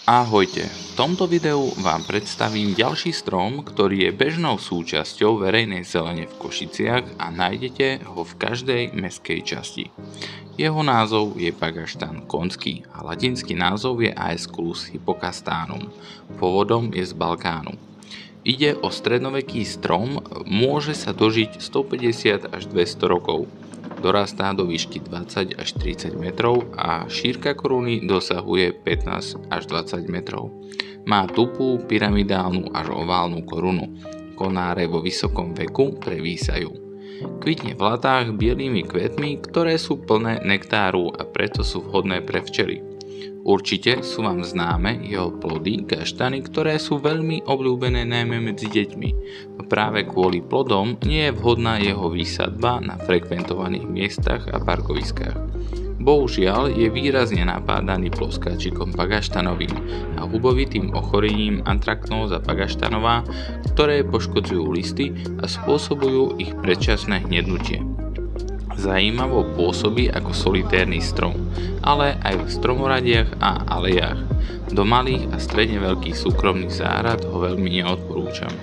Ahojte, v tomto videu vám predstavím ďalší strom, ktorý je bežnou súčasťou verejnej zelene v Košiciach a nájdete ho v každej mestskej časti. Jeho názov je Bagaštan konský a latinský názov je Aesculus hippocastanum, pôvodom je z Balkánu. Ide o strednoveký strom, môže sa dožiť 150 až 200 rokov. Dorastá do výšky 20 až 30 metrov a šírka koruny dosahuje 15 až 20 metrov. Má tupú, pyramidálnu až oválnu korunu. Konáre vo vysokom veku prevísajú. Kvitne v latách bielými kvetmi, ktoré sú plné nektáru a preto sú vhodné pre včely. Určite sú vám známe jeho plody kaštany, ktoré sú veľmi obľúbené najmä medzi deťmi. Práve kvôli plodom nie je vhodná jeho výsadba na frekventovaných miestach a parkoviskách. Bohužiaľ je výrazne napádaný ploskáčikom bagaštanovým a hubovitým ochorením Anthracnóza bagaštanová, ktoré poškodzujú listy a spôsobujú ich predčasné hnednutie. Zajímavo pôsobí ako solitérny strom, ale aj v stromoradiach a alejách. Do malých a stredne veľkých súkromných záhrad ho veľmi neodporúčam.